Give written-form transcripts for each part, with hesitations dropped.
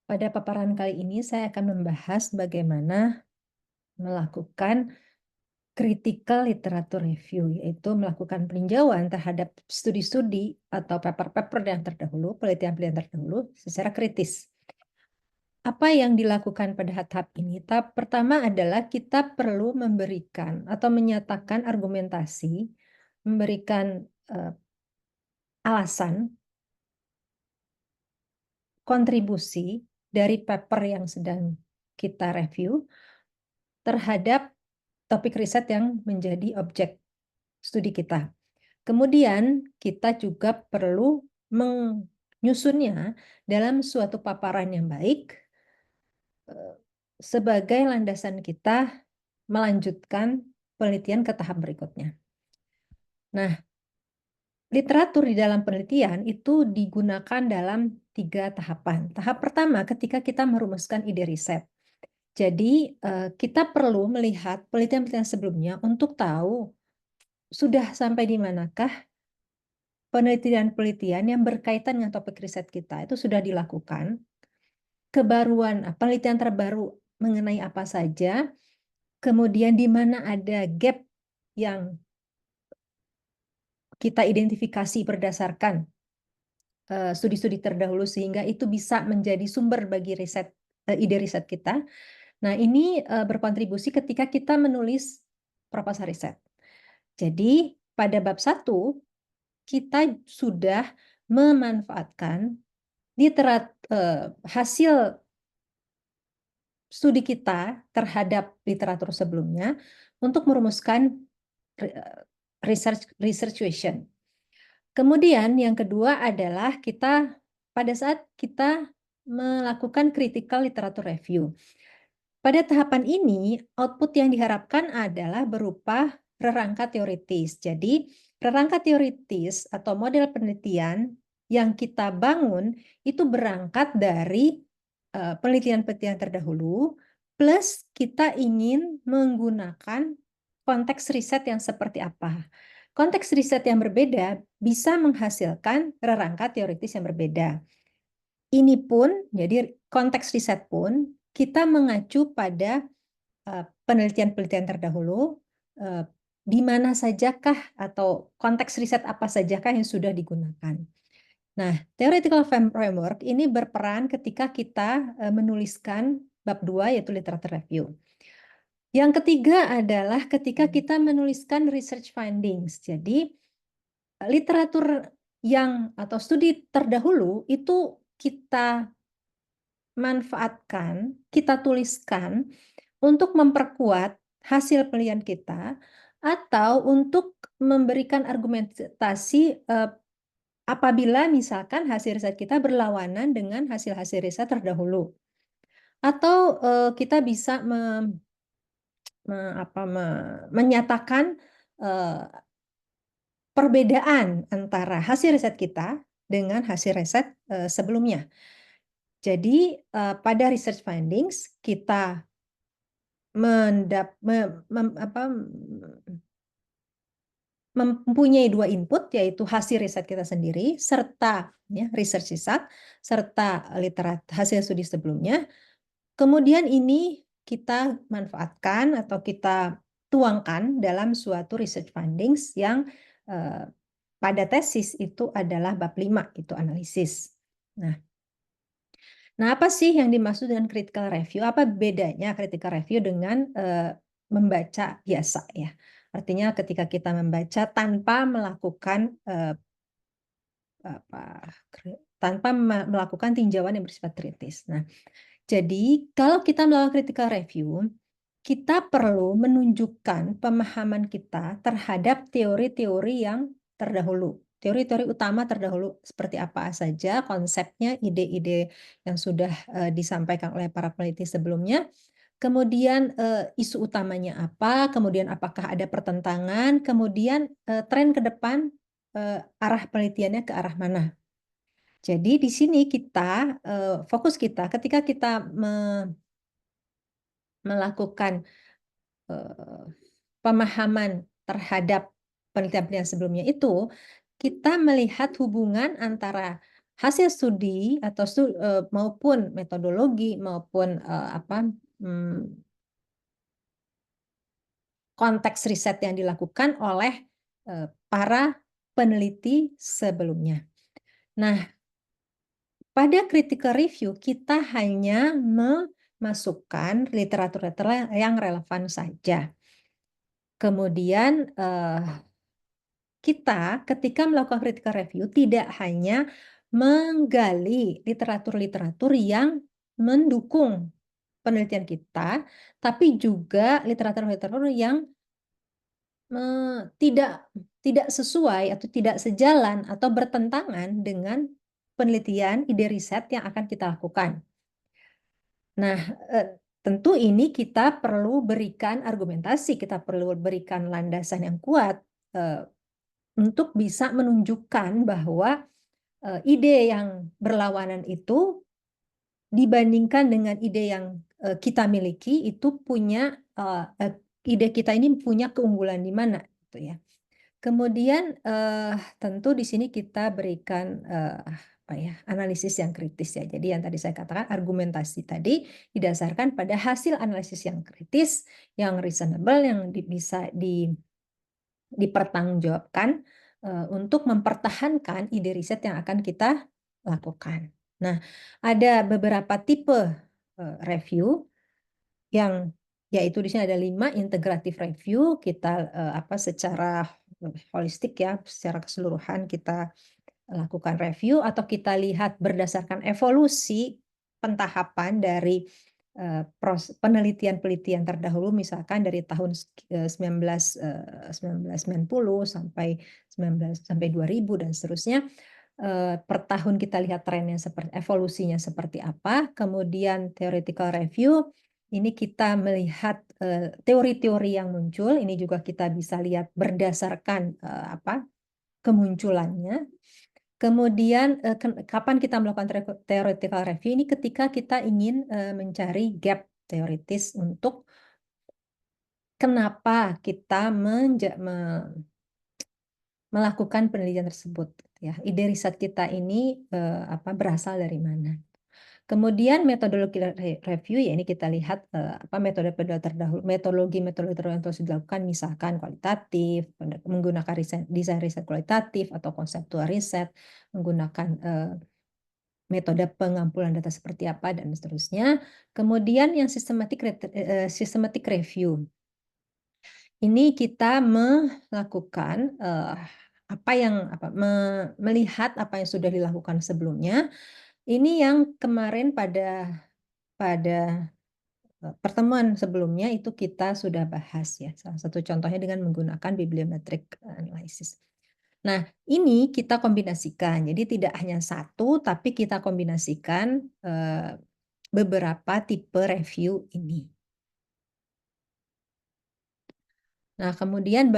Pada paparan kali ini saya akan membahas bagaimana melakukan critical literature review, yaitu melakukan peninjauan terhadap studi-studi atau paper-paper yang terdahulu, penelitian-penelitian terdahulu secara kritis. Apa yang dilakukan pada tahap ini? Tahap pertama adalah kita perlu memberikan atau menyatakan argumentasi, memberikan alasan, kontribusi dari paper yang sedang kita review terhadap topik riset yang menjadi objek studi kita. Kemudian kita juga perlu menyusunnya dalam suatu paparan yang baik sebagai landasan kita melanjutkan penelitian ke tahap berikutnya. Nah, literatur di dalam penelitian itu digunakan dalam 3 tahapan. Tahap pertama ketika kita merumuskan ide riset. Jadi kita perlu melihat penelitian-penelitian sebelumnya untuk tahu sudah sampai di manakah penelitian-penelitian yang berkaitan dengan topik riset kita itu sudah dilakukan, kebaruan penelitian terbaru mengenai apa saja, kemudian di mana ada gap yang kita identifikasi berdasarkan studi-studi terdahulu sehingga itu bisa menjadi sumber bagi riset ide riset kita. Nah, ini berkontribusi ketika kita menulis proposal riset. Jadi, pada bab 1 kita sudah memanfaatkan hasil studi kita terhadap literatur sebelumnya untuk merumuskan research question. Kemudian yang kedua adalah kita pada saat kita melakukan critical literature review. Pada tahapan ini, output yang diharapkan adalah berupa rerangka teoritis. Jadi, rerangka teoritis atau model penelitian yang kita bangun itu berangkat dari penelitian-penelitian terdahulu, plus kita ingin menggunakan konteks riset yang seperti apa. Konteks riset yang berbeda bisa menghasilkan rerangka teoritis yang berbeda. Ini pun, jadi konteks riset pun kita mengacu pada penelitian-penelitian terdahulu, di mana sajakah atau konteks riset apa sajakah yang sudah digunakan. Nah, theoretical framework ini berperan ketika kita menuliskan bab 2 yaitu literature review. Yang ketiga adalah ketika kita menuliskan research findings. Jadi, literatur yang atau studi terdahulu itu kita manfaatkan, kita tuliskan untuk memperkuat hasil penelitian kita atau untuk memberikan argumentasi apabila misalkan hasil riset kita berlawanan dengan hasil-hasil riset terdahulu. Atau kita bisa menyatakan perbedaan antara hasil riset kita dengan hasil riset sebelumnya. Jadi pada research findings kita mempunyai 2 input, yaitu hasil riset kita sendiri serta research result serta hasil studi sebelumnya. Kemudian ini kita manfaatkan atau kita tuangkan dalam suatu research findings yang pada tesis itu adalah bab 5, itu analisis. Nah, apa sih yang dimaksud dengan critical review? Apa bedanya critical review dengan membaca biasa ya? Artinya ketika kita membaca tanpa melakukan tinjauan yang bersifat kritis. Nah, jadi kalau kita melakukan critical review, kita perlu menunjukkan pemahaman kita terhadap teori-teori yang terdahulu. Teori-teori utama terdahulu seperti apa saja konsepnya, ide-ide yang sudah disampaikan oleh para peneliti sebelumnya. Kemudian isu utamanya apa, kemudian apakah ada pertentangan, kemudian tren ke depan arah penelitiannya ke arah mana. Jadi di sini kita fokus kita ketika kita melakukan pemahaman terhadap penelitian-penelitian sebelumnya itu, kita melihat hubungan antara hasil studi atau maupun metodologi maupun konteks riset yang dilakukan oleh para peneliti sebelumnya. Nah, pada critical review kita hanya memasukkan literatur yang relevan saja. Kemudian kita ketika melakukan critical review tidak hanya menggali literatur-literatur yang mendukung penelitian kita, tapi juga literatur-literatur yang tidak sesuai atau tidak sejalan atau bertentangan dengan penelitian ide riset yang akan kita lakukan. Nah, tentu ini kita perlu berikan argumentasi, kita perlu berikan landasan yang kuat untuk bisa menunjukkan bahwa ide yang berlawanan itu dibandingkan dengan ide yang kita miliki itu punya ide kita ini punya keunggulan di mana gitu ya. Kemudian tentu di sini kita berikan analisis yang kritis ya. Jadi yang tadi saya katakan argumentasi tadi didasarkan pada hasil analisis yang kritis, yang reasonable, yang bisa dipertanggungjawabkan untuk mempertahankan ide riset yang akan kita lakukan. Nah, ada beberapa tipe review yang yaitu di sini ada 5 integrative review, kita secara holistik ya, secara keseluruhan kita lakukan review atau kita lihat berdasarkan evolusi pentahapan dari penelitian-penelitian terdahulu, misalkan dari tahun 1990 sampai 2000 dan seterusnya. Per tahun kita lihat trennya seperti evolusinya seperti apa. Kemudian theoretical review, ini kita melihat teori-teori yang muncul. Ini juga kita bisa lihat berdasarkan kemunculannya. Kemudian kapan kita melakukan theoretical review ini ketika kita ingin mencari gap teoritis untuk kenapa kita melakukan penelitian tersebut ya. Ide riset kita ini berasal dari mana. Kemudian metodologi review ya ini kita lihat metode-metode terdahulu, metodologi yang terus dilakukan misalkan kualitatif, menggunakan desain riset kualitatif atau konseptual riset, menggunakan metode pengumpulan data seperti apa dan seterusnya. Kemudian yang systematic review. Ini kita melakukan melihat apa yang sudah dilakukan sebelumnya. Ini yang kemarin pada pertemuan sebelumnya itu kita sudah bahas ya. Salah satu contohnya dengan menggunakan bibliometric analysis. Nah, ini kita kombinasikan. Jadi tidak hanya satu, tapi kita kombinasikan beberapa tipe review ini. Nah, kemudian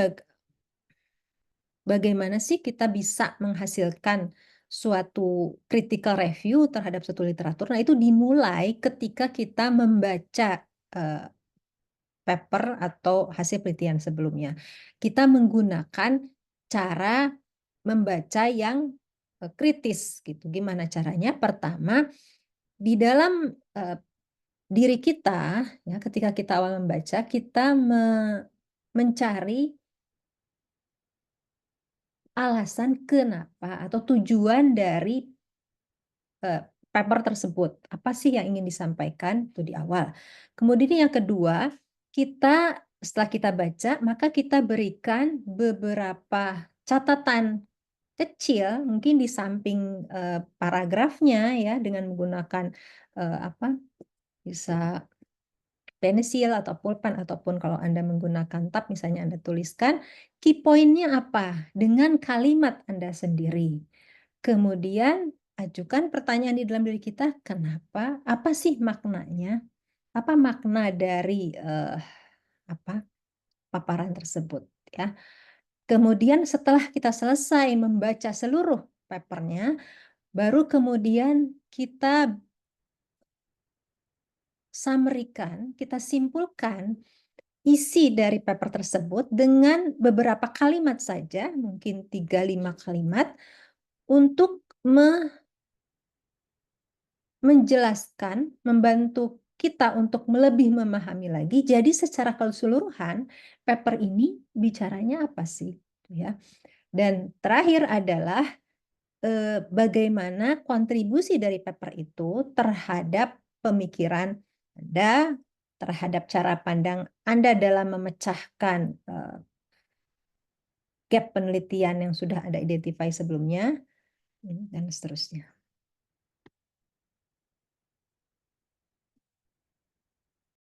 bagaimana sih kita bisa menghasilkan suatu critical review terhadap suatu literatur? Nah, itu dimulai ketika kita membaca paper atau hasil penelitian sebelumnya. Kita menggunakan cara membaca yang kritis gitu. Gimana caranya? Pertama, di dalam diri kita ya ketika kita awal membaca, kita mencari alasan kenapa atau tujuan dari paper tersebut. Apa sih yang ingin disampaikan itu di awal. Kemudian yang kedua, setelah kita baca, maka kita berikan beberapa catatan kecil, mungkin di samping paragrafnya ya, dengan menggunakan bisa pensil atau pulpen, ataupun kalau Anda menggunakan tab, misalnya Anda tuliskan key point-nya apa dengan kalimat Anda sendiri. Kemudian ajukan pertanyaan di dalam diri kita, kenapa? Apa sih maknanya? Apa makna dari paparan tersebut ya? Kemudian setelah kita selesai membaca seluruh papernya, baru kemudian kita summary-kan, kita simpulkan isi dari paper tersebut dengan beberapa kalimat saja, mungkin 3-5 kalimat, untuk menjelaskan, membantu kita untuk lebih memahami lagi. Jadi secara keseluruhan, paper ini bicaranya apa sih, gitu ya. Dan terakhir adalah, bagaimana kontribusi dari paper itu terhadap pemikiran Anda, terhadap cara pandang Anda dalam memecahkan, gap penelitian yang sudah Anda identify sebelumnya, dan seterusnya.